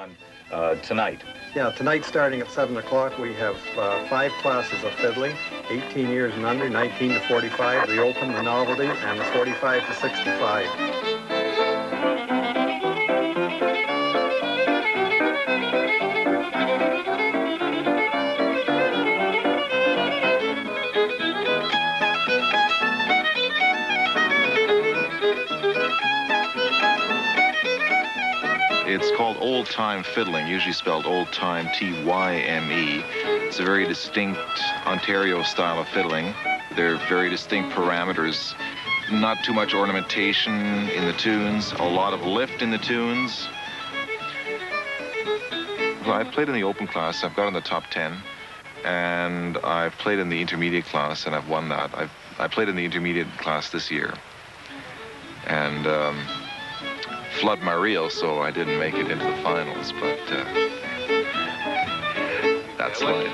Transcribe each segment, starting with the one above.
on tonight? Yeah, tonight starting at 7 o'clock we have 5 classes of fiddling, 18 years and under, 19 to 45, the open, the novelty, and the 45 to 65. It's called old-time fiddling, usually spelled old-time, T-Y-M-E. It's a very distinct Ontario style of fiddling. There are very distinct parameters. Not too much ornamentation in the tunes, a lot of lift in the tunes. Well, I've played in the open class, I've got in the top 10. And I've played in the intermediate class, and I've won that. I played in the intermediate class this year. And flood my reel, so I didn't make it into the finals, but that's life.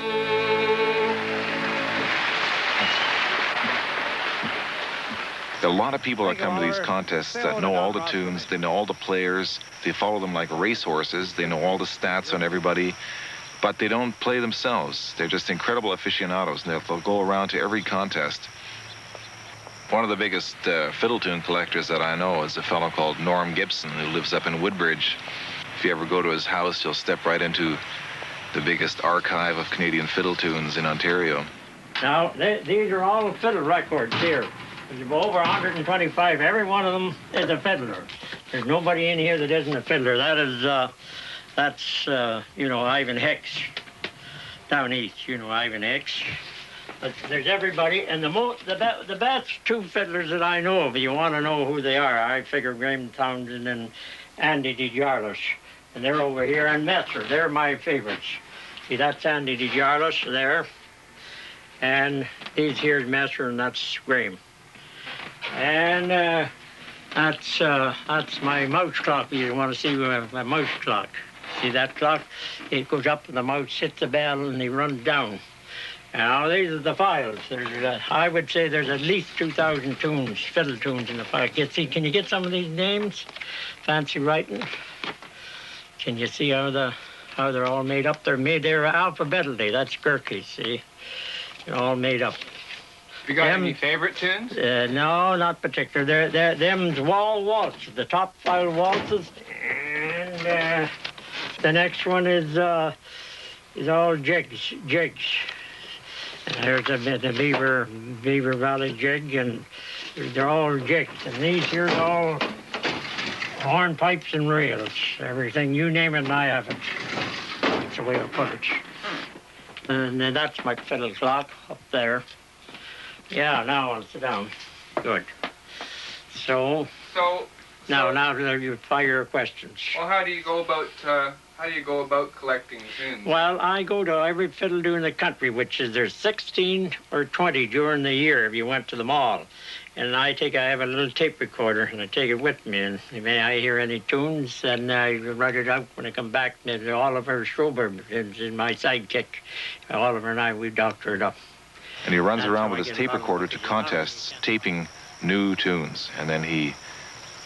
There are a lot of people that come to these contests that know all the tunes, they know all the players, they follow them like racehorses, they know all the stats on everybody, but they don't play themselves. They're just incredible aficionados, and they'll go around to every contest. One of the biggest fiddle tune collectors that I know is a fellow called Norm Gibson, who lives up in Woodbridge. If you ever go to his house, you'll step right into the biggest archive of Canadian fiddle tunes in Ontario. Now, these are all fiddle records here. There's over 125. Every one of them is a fiddler. There's nobody in here that isn't a fiddler. That's you know, Ivan Hicks down east. You know Ivan Hicks. But there's everybody, and the best 2 fiddlers that I know of, you want to know who they are, I figure Graham Townsend and Andy DeJarlis. And they're over here, and Messer, they're my favorites. See, that's Andy DeJarlis there. And these here's Messer, and that's Graham. And that's my mouse clock. You want to see my mouse clock. See that clock? It goes up, and the mouse hits the bell, and he runs down. Now, these are the files. I would say there's at least 2,000 tunes, fiddle tunes in the file. Can you get some of these names? Fancy writing? Can you see how they're all made up? They're alphabetically. That's Gurkey, see? They're all made up. You got any favorite tunes? No, not particular. Them's wall waltzes, the top file waltzes. And the next one is all jigs. There's the Beaver Valley jig, and they're all jigs. And these here's all hornpipes and reels. Everything, you name it, and I have it. That's the way I put it. And then that's my fiddle clock up there. Yeah, now I'll sit down. Good. So now you fire your questions. Well, how do you go about collecting tunes? Well, I go to every fiddle tune in the country, which is there's 16 or 20 during the year if you went to them all. And I have a little tape recorder, and I take it with me. And if I hear any tunes, then I write it out when I come back. And Oliver Shelburne is my sidekick. Oliver and I, we doctor it up. And he runs around with his tape recorder to contests, taping new tunes. And then he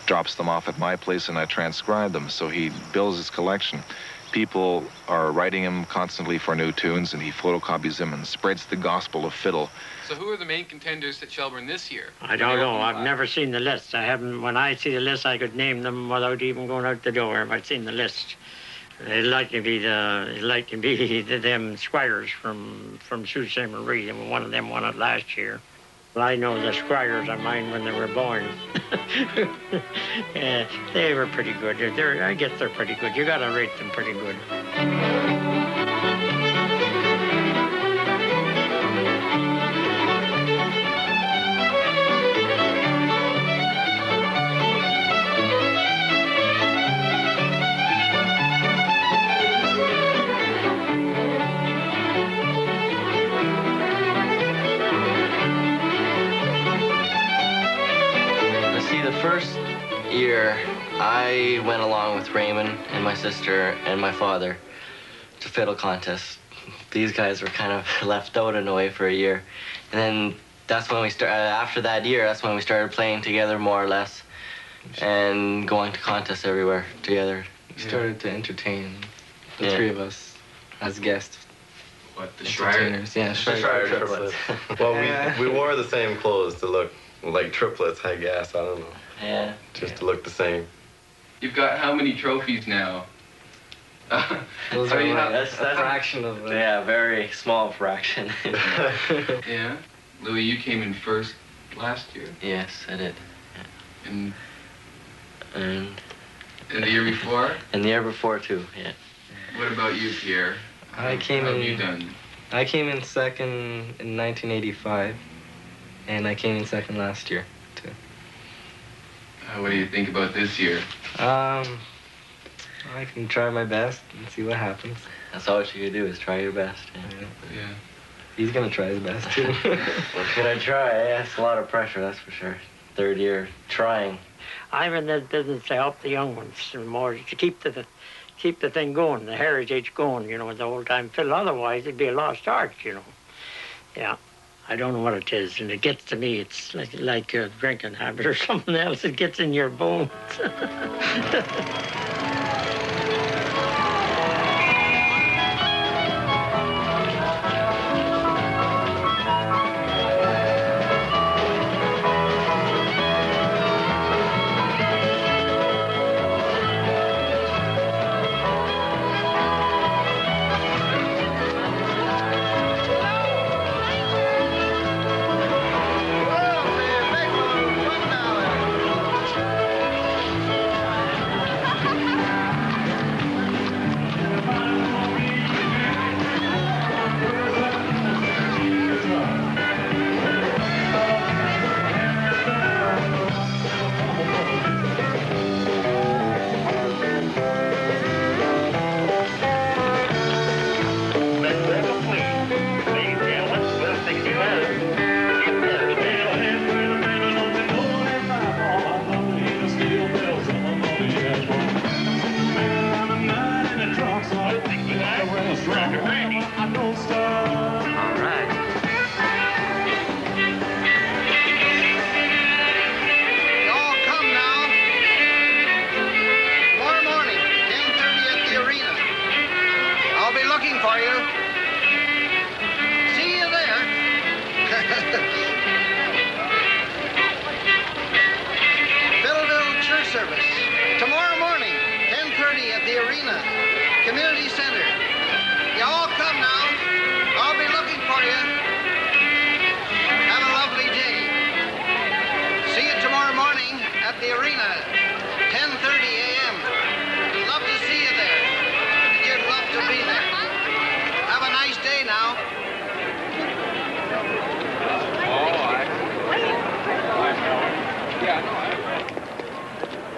drops them off at my place, and I transcribe them. So he builds his collection. People are writing him constantly for new tunes, and he photocopies them and spreads the gospel of fiddle. So who are the main contenders at Shelburne this year? I don't know. I've never seen the list. I haven't. When I see the list, I could name them without even going out the door if I'd seen the list. It'd like to be them Schryers from Sault Ste. Marie. And one of them won it last year. Well, I know the Schryers of mine when they were born. They were pretty good. I guess they're pretty good. You got to rate them pretty good. First year, I went along with Raymond and my sister and my father to fiddle contests. These guys were kind of left out in a way for a year. And then that's when we started, after that year, that's when we started playing together more or less and going to contests everywhere together. We started to entertain the three of us as guests. What, the Schreyer? Yeah, Schreyer triplets. Well, we wore the same clothes to look like triplets, I guess. I don't know. Yeah. Just to look the same. You've got how many trophies now? Those are that's a fraction of very small fraction. Yeah. Louis, you came in first last year. Yes, I did. And And the year before? And the year before too, yeah. What about you, Pierre? How have you done? I came in second in 1985, and I came in second last year too. What do you think about this year? I can try my best and see what happens. That's all you can do is try your best. Yeah. He's gonna try his best too. Can I try? That's a lot of pressure, that's for sure. Third year trying. I'm in this business to help the young ones and more to keep the thing going, the heritage going, you know, the old-time fiddle. Otherwise, it'd be a lost art, you know. Yeah. I don't know what it is, and it gets to me. It's like a drinking habit or something else. It gets in your bones.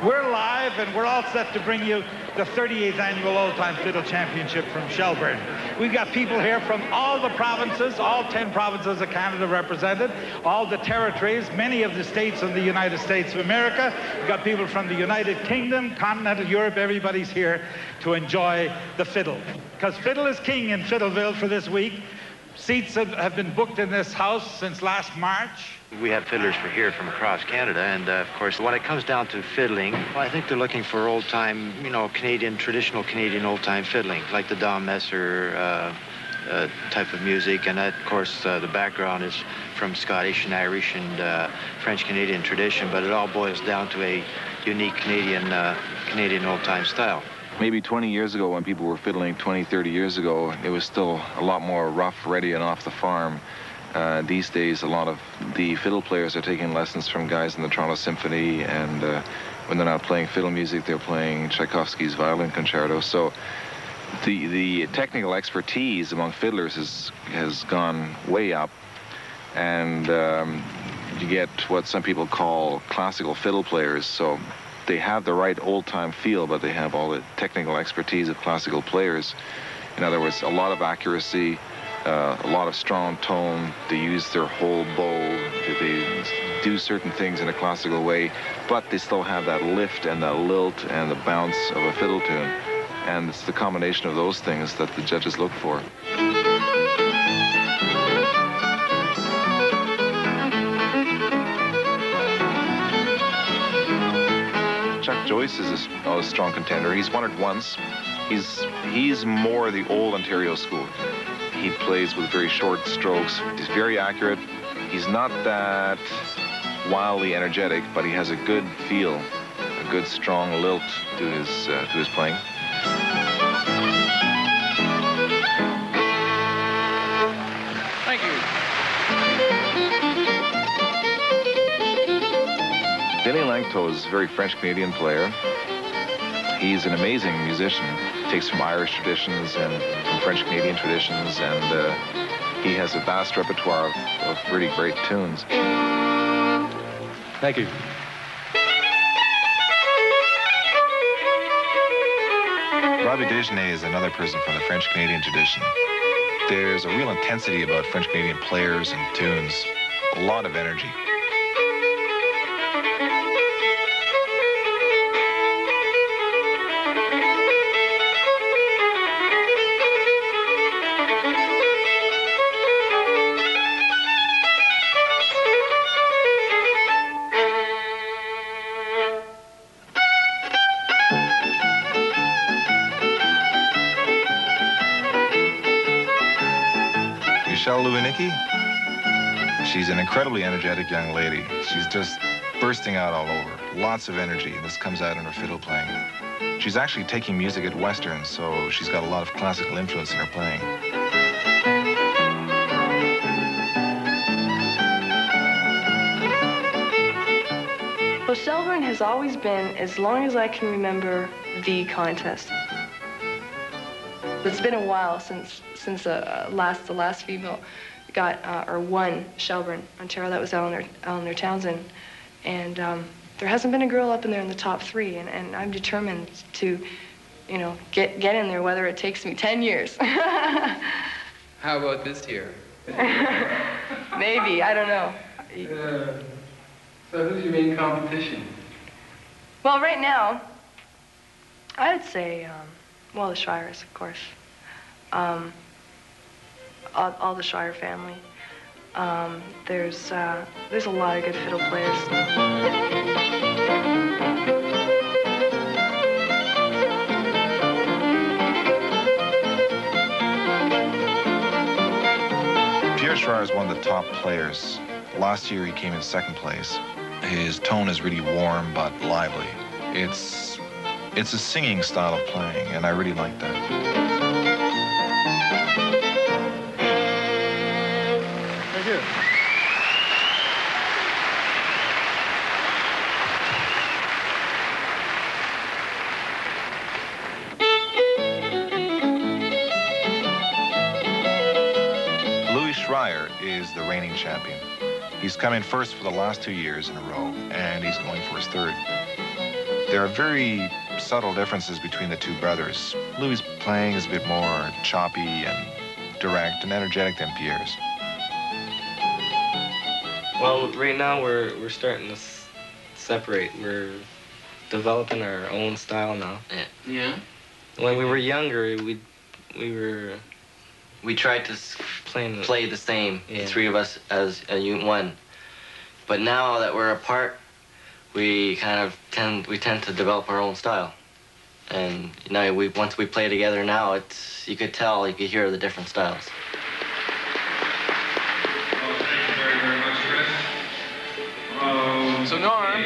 We're live and we're all set to bring you the 38th Annual Old Time Fiddle Championship from Shelburne. We've got people here from all the provinces, all 10 provinces of Canada represented, all the territories, many of the states in the United States of America. We've got people from the United Kingdom, continental Europe, everybody's here to enjoy the fiddle. Because fiddle is king in Fiddleville for this week. Seats have been booked in this house since last March. We have fiddlers from across Canada, and of course, when it comes down to fiddling, well, I think they're looking for old-time, traditional Canadian old-time fiddling, like the Don Messer type of music, and that, of course, the background is from Scottish and Irish and French-Canadian tradition, but it all boils down to a unique Canadian old-time style. Maybe 20 years ago, when people were fiddling 20, 30 years ago, it was still a lot more rough, ready, and off the farm. These days, a lot of the fiddle players are taking lessons from guys in the Toronto Symphony, and when they're not playing fiddle music, they're playing Tchaikovsky's Violin Concerto. So the technical expertise among fiddlers has gone way up, and you get what some people call classical fiddle players. So they have the right old-time feel, but they have all the technical expertise of classical players. In other words, a lot of accuracy, a lot of strong tone. They use their whole bow. They do certain things in a classical way, but they still have that lift and that lilt and the bounce of a fiddle tune. And it's the combination of those things that the judges look for. Chuck Joyce is a strong contender. He's won it once. He's more the old Ontario school. He plays with very short strokes. He's very accurate. He's not that wildly energetic, but he has a good feel, a good strong lilt to his playing. Thank you. Denis Lanctot is a very French-Canadian player. He's an amazing musician. Takes from Irish traditions and from French-Canadian traditions, and he has a vast repertoire of really great tunes. Thank you. Robbie Desjardins is another person from the French-Canadian tradition. There's a real intensity about French-Canadian players and tunes, a lot of energy. Lubiniecki, she's an incredibly energetic young lady. She's just bursting out all over. Lots of energy, and this comes out in her fiddle playing. She's actually taking music at Western, so she's got a lot of classical influence in her playing. Well, Shelburne has always been, as long as I can remember, the contest. It's been a while since the last female got or won Shelburne, Ontario. That was Eleanor Townsend, and there hasn't been a girl up in there in the top 3, and I'm determined to, you know, get in there, whether it takes me 10 years. How about this year? Maybe, I don't know. So who's your main competition? Well, right now, I'd say, well, the Schreyer, of course. All the Schreyer family. There's a lot of good fiddle players. Pierre Schreyer is one of the top players. Last year he came in 2nd place. His tone is really warm but lively. It's a singing style of playing, and I really like that. Thank you. Schreyer is the reigning champion. He's come in 1st for the last 2 years in a row, and he's going for his 3rd. There are very subtle differences between the 2 brothers. Louis' playing is a bit more choppy and direct and energetic than Pierre's. Well, right now we're starting to separate. We're developing our own style now. Yeah? When we were younger, we tried to play the same, the 3 of us as a unit 1. But now that we're apart, we tend to develop our own style. And you know, once we play together now, you could hear the different styles. Well, thank you very, very much, Chris. So Norm,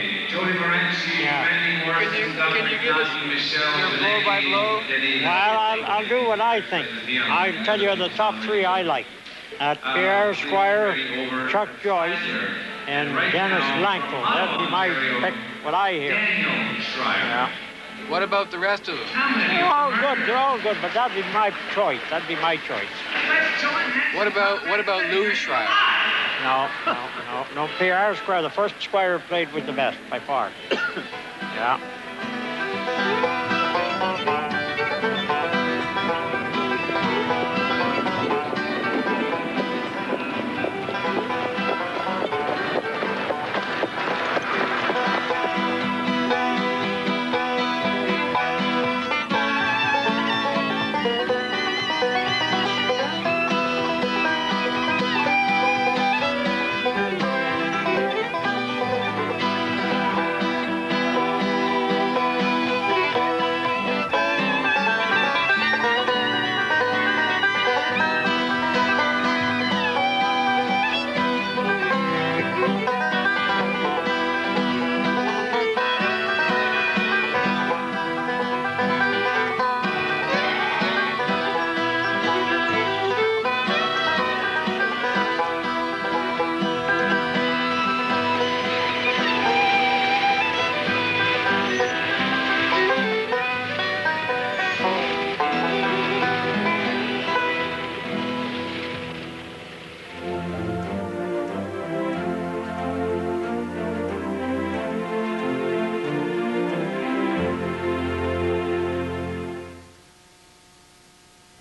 Yeah. can you give us your blow-by-blow? Well, I'll do what I think. I'll tell you the top 3 I like. Pierre, Schryer, Chuck Joyce, and Denis Lanctot. That'd be my pick, what I hear. Yeah. What about the rest of them? They're all good, but that'd be my choice. What about Louis Schreyer? No. Pierre Schryer, the first Schryer played was the best, by far. Yeah.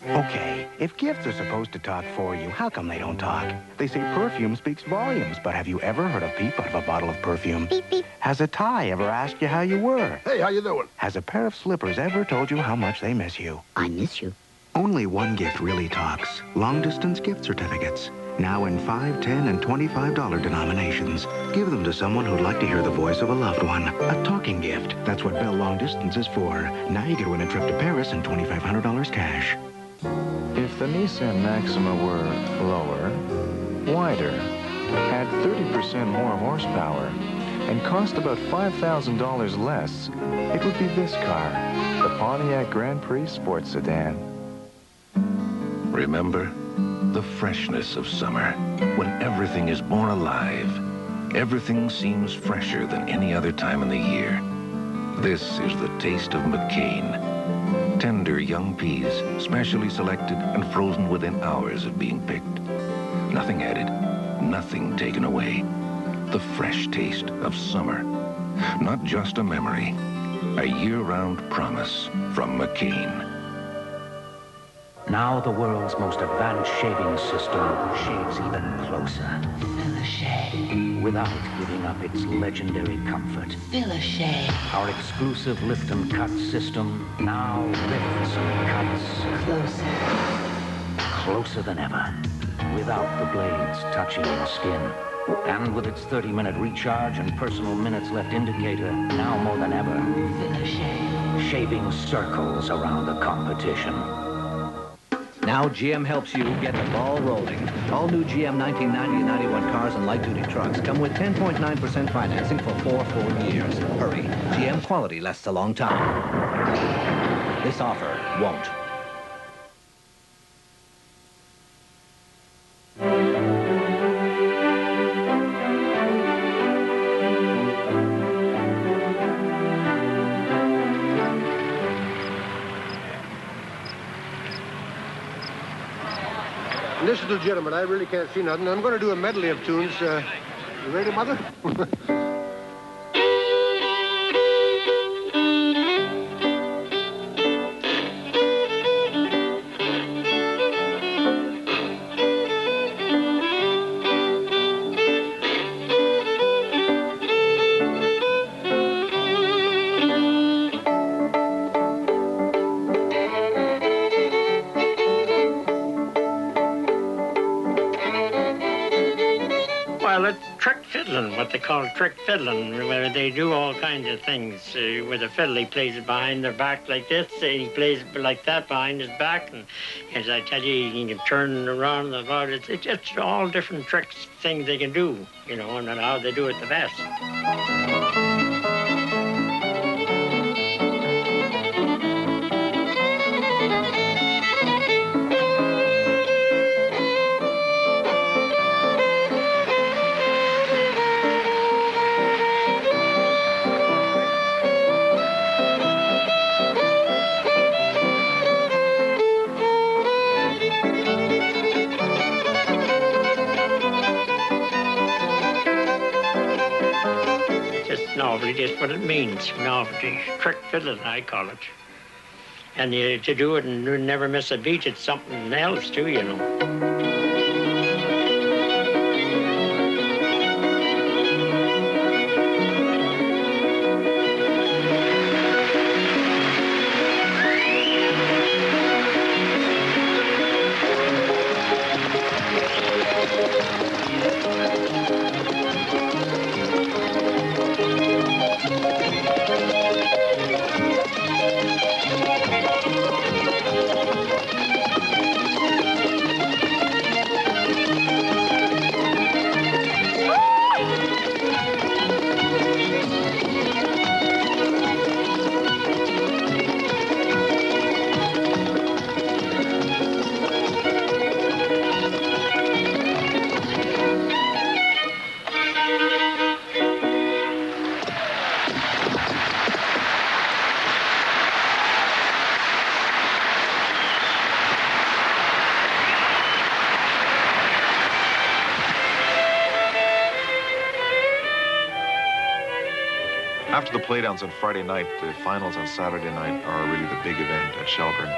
Okay, if gifts are supposed to talk for you, how come they don't talk? They say perfume speaks volumes, but have you ever heard a peep out of a bottle of perfume? Beep, beep. Has a tie ever asked you how you were? Hey, how you doing? Has a pair of slippers ever told you how much they miss you? I miss you. Only one gift really talks. Long-distance gift certificates. Now in $5, $10, and $25 denominations. Give them to someone who'd like to hear the voice of a loved one. A talking gift. That's what Bell Long Distance is for. Now you could win a trip to Paris and $2,500 cash. If the Nissan Maxima were lower, wider, had 30% more horsepower, and cost about $5,000 less, it would be this car, the Pontiac Grand Prix Sports Sedan. Remember the freshness of summer, when everything is more alive. Everything seems fresher than any other time in the year. This is the taste of McCain. Tender young peas, specially selected and frozen within hours of being picked. Nothing added, nothing taken away. The fresh taste of summer. Not just a memory, a year-round promise from McCain. Now the world's most advanced shaving system shaves even closer. Without giving up its legendary comfort. Our exclusive lift and cut system now lifts and cuts. Closer than ever. Without the blades touching your skin. And with its 30-minute recharge and personal minutes left indicator, now more than ever. Shaving circles around the competition. Now GM helps you get the ball rolling. All new GM 1990 and 91 cars and light-duty trucks come with 10.9% financing for 4 full years. Hurry, GM quality lasts a long time. This offer won't. Listen, gentlemen, I really can't see nothing. I'm going to do a medley of tunes. You ready, Mother? What they call trick fiddling, where they do all kinds of things. With a fiddle, he plays it behind their back like this, and he plays it like that behind his back, and as I tell you, he can turn it around and about. It's all different tricks, things they can do, you know, and how they do it the best. Novelty, just what it means, novelty. Trick fiddling, I call it. And to do it and never miss a beat, it's something else too, you know. After the playdowns on Friday night, the finals on Saturday night are really the big event at Shelburne.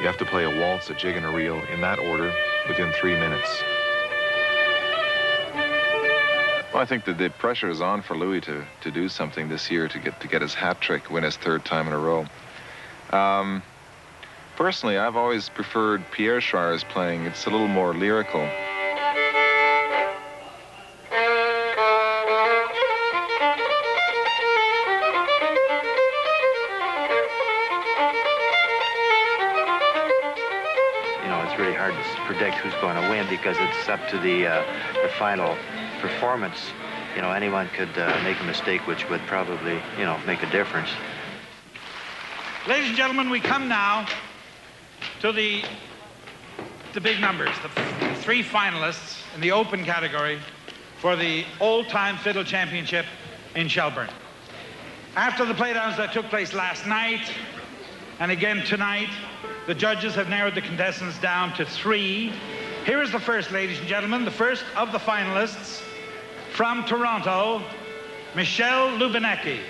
You have to play a waltz, a jig, and a reel in that order within 3 minutes. Well, I think that the pressure is on for Louis to do something this year to get his hat trick, win his 3rd time in a row. Personally, I've always preferred Pierre Schreier's playing. It's a little more lyrical. It's really hard to predict who's going to win because it's up to the final performance. Anyone could make a mistake which would probably, make a difference. Ladies and gentlemen, we come now to the big numbers, the 3 finalists in the open category for the old-time fiddle championship in Shelburne. After the playdowns that took place last night and again tonight, the judges have narrowed the contestants down to 3. Here is the first, ladies and gentlemen, the first of the finalists from Toronto, Michelle Lubiniecki.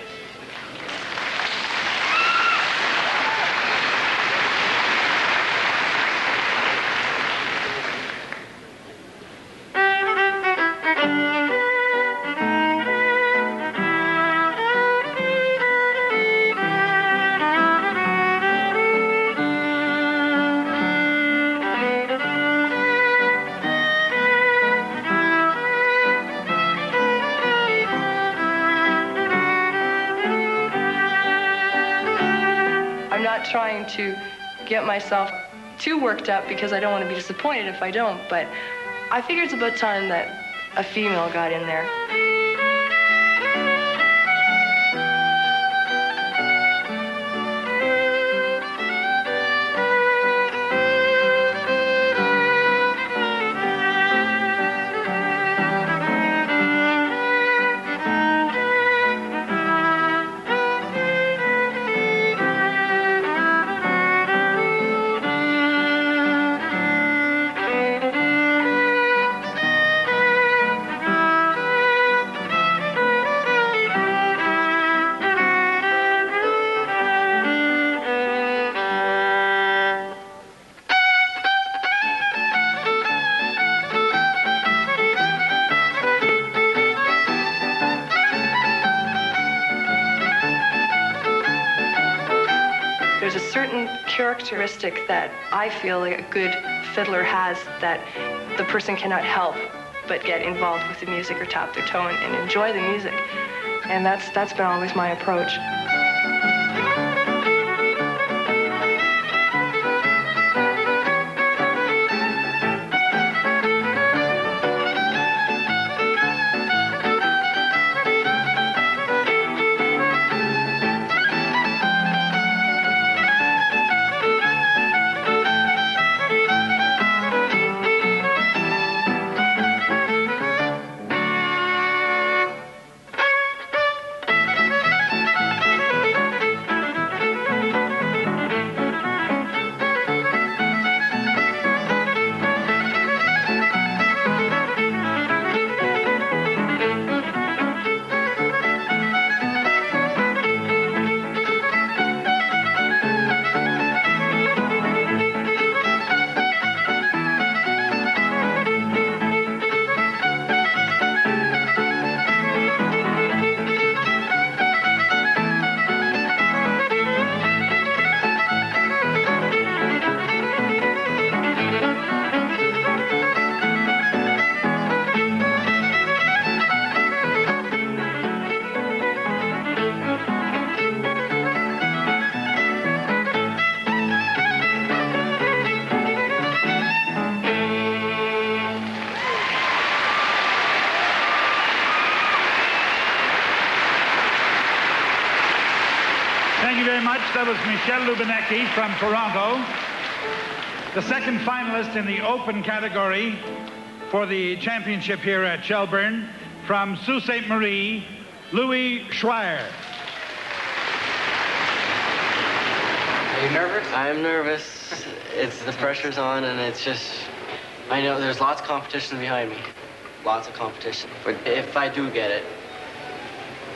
Trying to get myself too worked up because I don't want to be disappointed if I don't, but I figure it's about time that a female got in there. Characteristic that I feel like a good fiddler has that the person cannot help but get involved with the music or tap their toe and enjoy the music. And that's been always my approach. That was Michelle Lubiniecki from Toronto. The second finalist in the open category for the championship here at Shelburne from Sault Ste. Marie, Louis Schreyer. Are you nervous? I'm nervous. The pressure's on, and it's just, I know there's lots of competition behind me. Lots of competition. But if I do get it,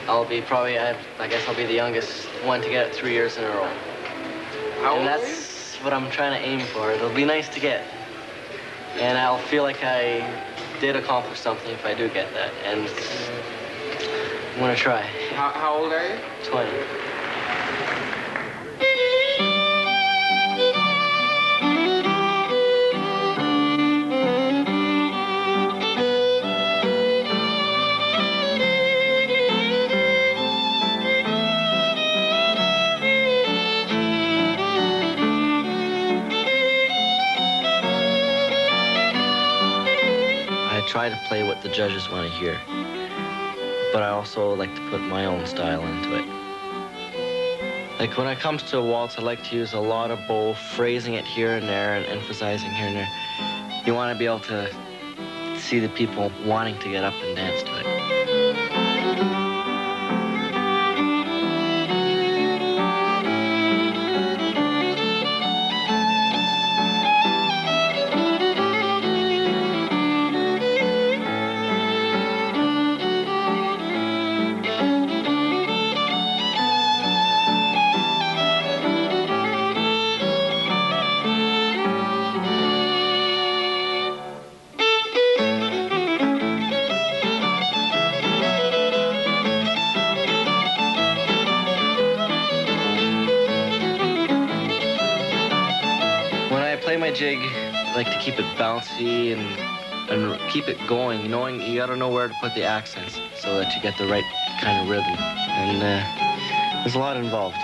I'll be probably, I guess I'll be the youngest one to get it 3 years in a row. How old and are you? that's what I'm trying to aim for. It'll be nice to get. And I'll feel like I did accomplish something if I do get that. And I'm gonna try. How old are you? 20. I try to play what the judges want to hear, but I also like to put my own style into it. Like when it comes to a waltz, I like to use a lot of bow, phrasing it here and there and emphasizing here and there. You want to be able to see the people wanting to get up and dance to it. Jig, I like to keep it bouncy and keep it going, knowing you gotta know where to put the accents so that you get the right kind of rhythm. And there's a lot involved.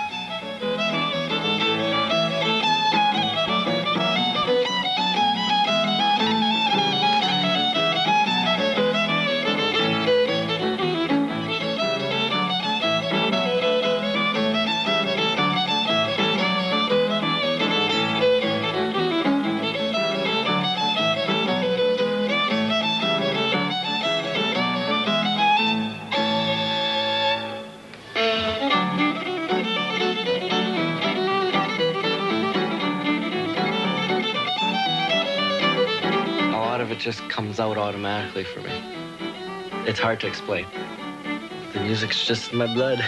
It just comes out automatically for me. It's hard to explain. The music's just in my blood.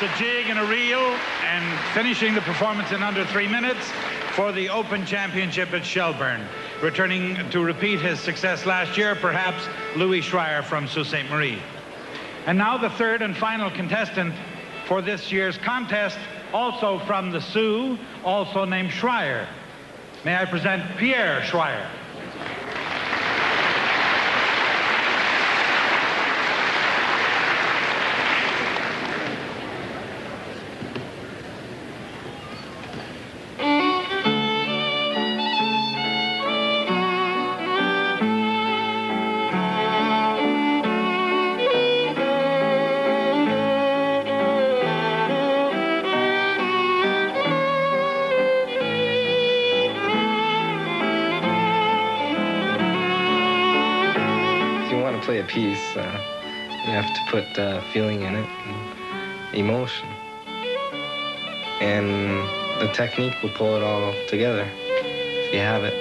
A jig and a reel, and finishing the performance in under 3 minutes for the Open Championship at Shelburne. Returning to repeat his success last year, perhaps Louis Schreyer from Sault Ste. Marie. And now the third and final contestant for this year's contest, also from the Sioux, also named Schreyer. May I present Pierre Schreyer. Play a piece, you have to put feeling in it, and emotion, and the technique will pull it all together if you have it.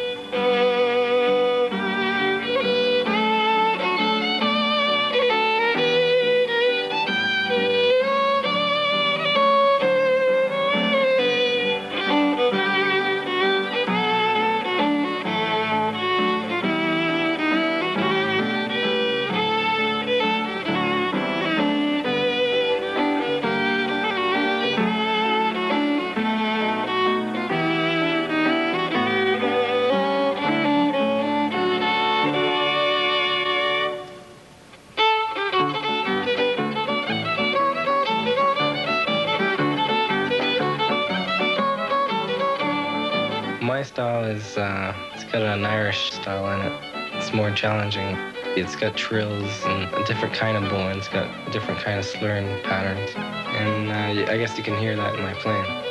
style is, it's got an Irish style in it. It's more challenging. It's got trills and a different kind of bowing. It's got a different kind of slurring patterns. And I guess you can hear that in my playing.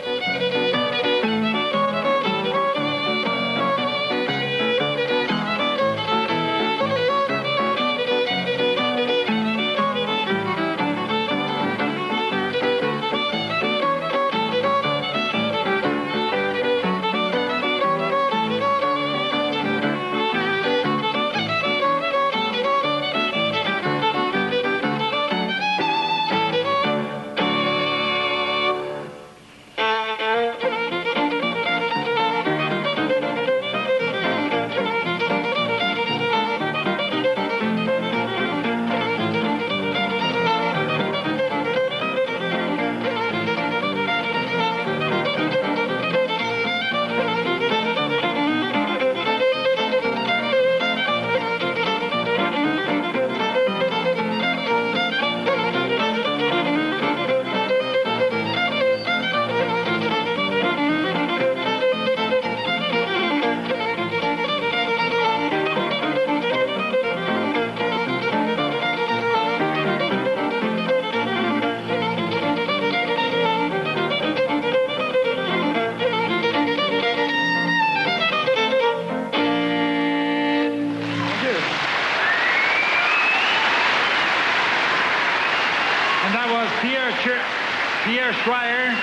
Pierre Schreyer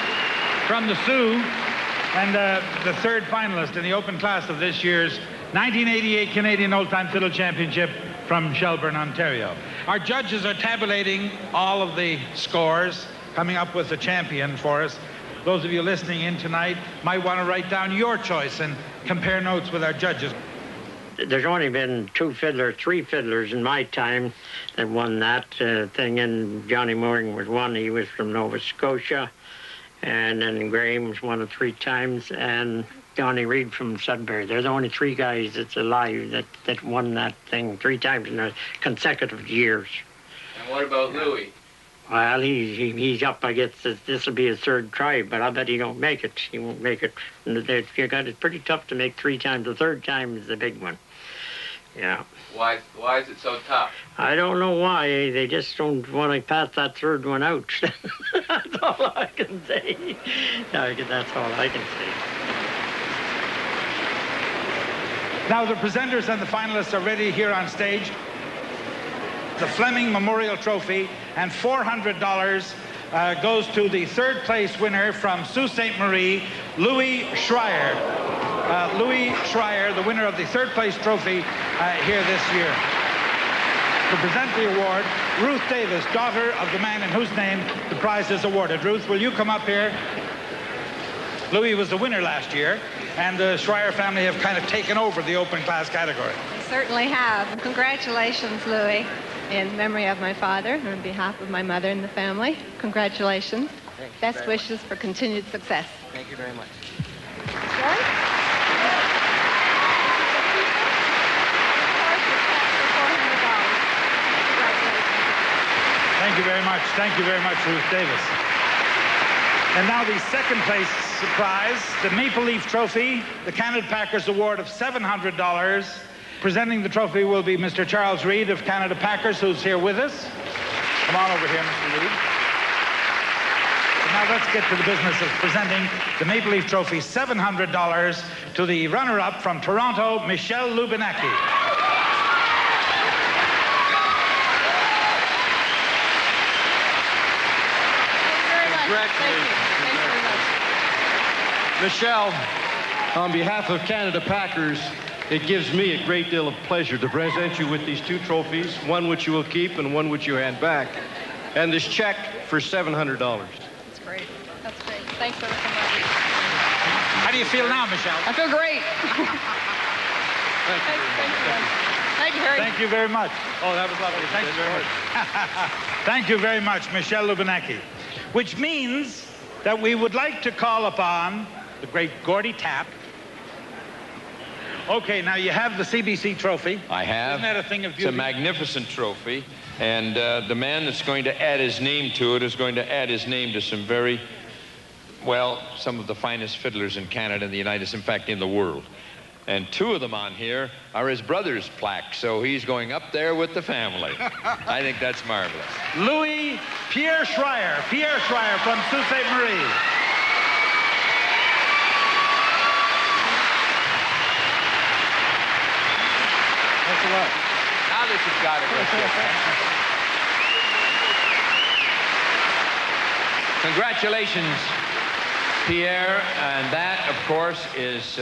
from the Sioux, and the third finalist in the open class of this year's 1988 Canadian Old Time Fiddle Championship from Shelburne, Ontario. Our judges are tabulating all of the scores, coming up with a champion for us. Those of you listening in tonight might want to write down your choice and compare notes with our judges. There's only been three fiddlers in my time that won that thing, and Johnny Mooring was one. He was from Nova Scotia, and then Graham's won it 3 times, and Johnny Reid from Sudbury. They're the only 3 guys that's alive that won that thing 3 times in the consecutive years. And what about Louis? Well, he's up. I guess this will be his 3rd try, but I bet he don't make it. He won't make it. And it's pretty tough to make 3 times. The 3rd time is the big one. Yeah. Why is it so tough? I don't know why. They just don't want to pass that 3rd one out. That's all I can say. That's all I can say. Now the presenters and the finalists are ready here on stage. The Fleming Memorial Trophy and $400 goes to the 3rd place winner from Sault Ste. Marie, Louis Schreyer. Louis Schreyer, the winner of the 3rd place trophy here this year. To present the award, Ruth Davis, daughter of the man in whose name the prize is awarded. Ruth, will you come up here? Louis was the winner last year, and the Schreyer family have kind of taken over the open class category. We certainly have. Congratulations, Louis. In memory of my father, and on behalf of my mother and the family, congratulations. Best wishes for continued success. Thank you very much. Thank you very much. Thank you very much, Ruth Davis. And now the 2nd place prize, the Maple Leaf Trophy, the Canada Packers Award of $700. Presenting the trophy will be Mr. Charles Reid of Canada Packers, who's here with us. Come on over here, Mr. Reid. Now let's get to the business of presenting the Maple Leaf Trophy, $700 to the runner-up from Toronto, Michelle Lubiniecki. Congratulations. Thank you very much. Michelle, on behalf of Canada Packers, it gives me a great deal of pleasure to present you with these 2 trophies, one which you will keep and one which you hand back, and this check for $700. That's great. That's great. Thanks ever so much. How do you feel now, Michelle? I feel great. Thank you, Harry. Thank you very much. Oh, that was lovely. Thank you very much. Thank you very much, Michelle Lubiniecki. Which means that we would like to call upon the great Gordy Tapp. Okay, now you have the CBC trophy. I have. Isn't that a thing of beauty? It's a magnificent trophy, and the man that's going to add his name to it is going to add his name to some very well, some of the finest fiddlers in Canada and the United States, in fact, in the world. And two of them on here are his brother's plaque, so he's going up there with the family. I think that's marvelous. Louis Pierre Schreyer. Pierre Schreyer from Sault Ste. Marie. Thanks a lot. Now that you've got it. Congratulations, Pierre. And that, of course, is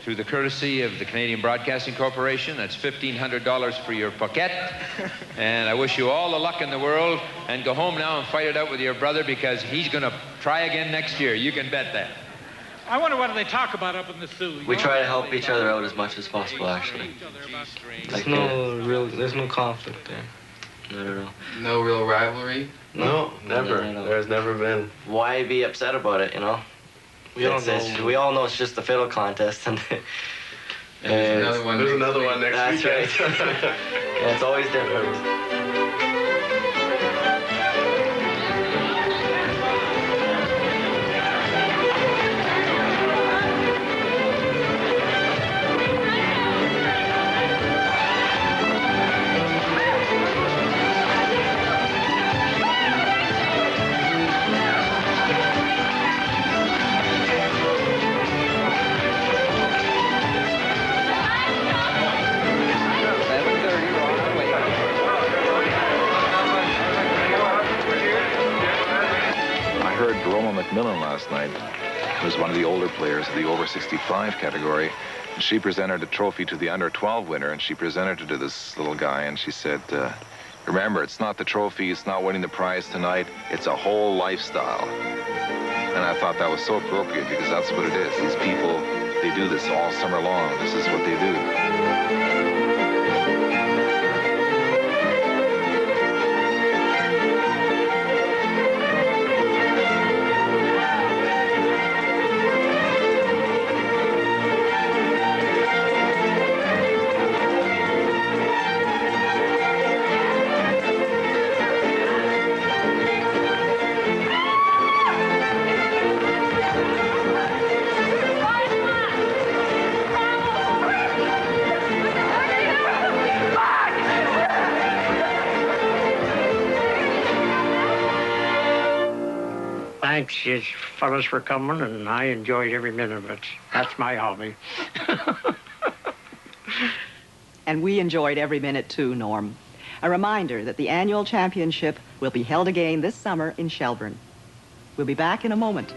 through the courtesy of the Canadian Broadcasting Corporation. That's $1,500 for your pocket. And I wish you all the luck in the world. And go home now and fight it out with your brother, because he's going to try again next year. You can bet that. I wonder what do they talk about up in the Sioux. We try to help each other out as much as possible, actually. There's no conflict there. Not at all. No real rivalry? No, never. No. There's never been. Why be upset about it, you know? We all know it's just a fiddle contest, and there's another one. There's another one next weekend. That's right. Yeah, it's always different. Millen last night, who was one of the older players of the over 65 category, and she presented a trophy to the under 12 winner, and she presented it to this little guy, and she said, remember, it's not the trophy, it's not winning the prize tonight, it's a whole lifestyle. And I thought that was so appropriate, because that's what it is. These people, they do this all summer long. This is what they do. Thanks, you fellas, for coming, and I enjoyed every minute of it. That's my hobby. And we enjoyed every minute too, Norm. A reminder that the annual championship will be held again this summer in Shelburne. We'll be back in a moment.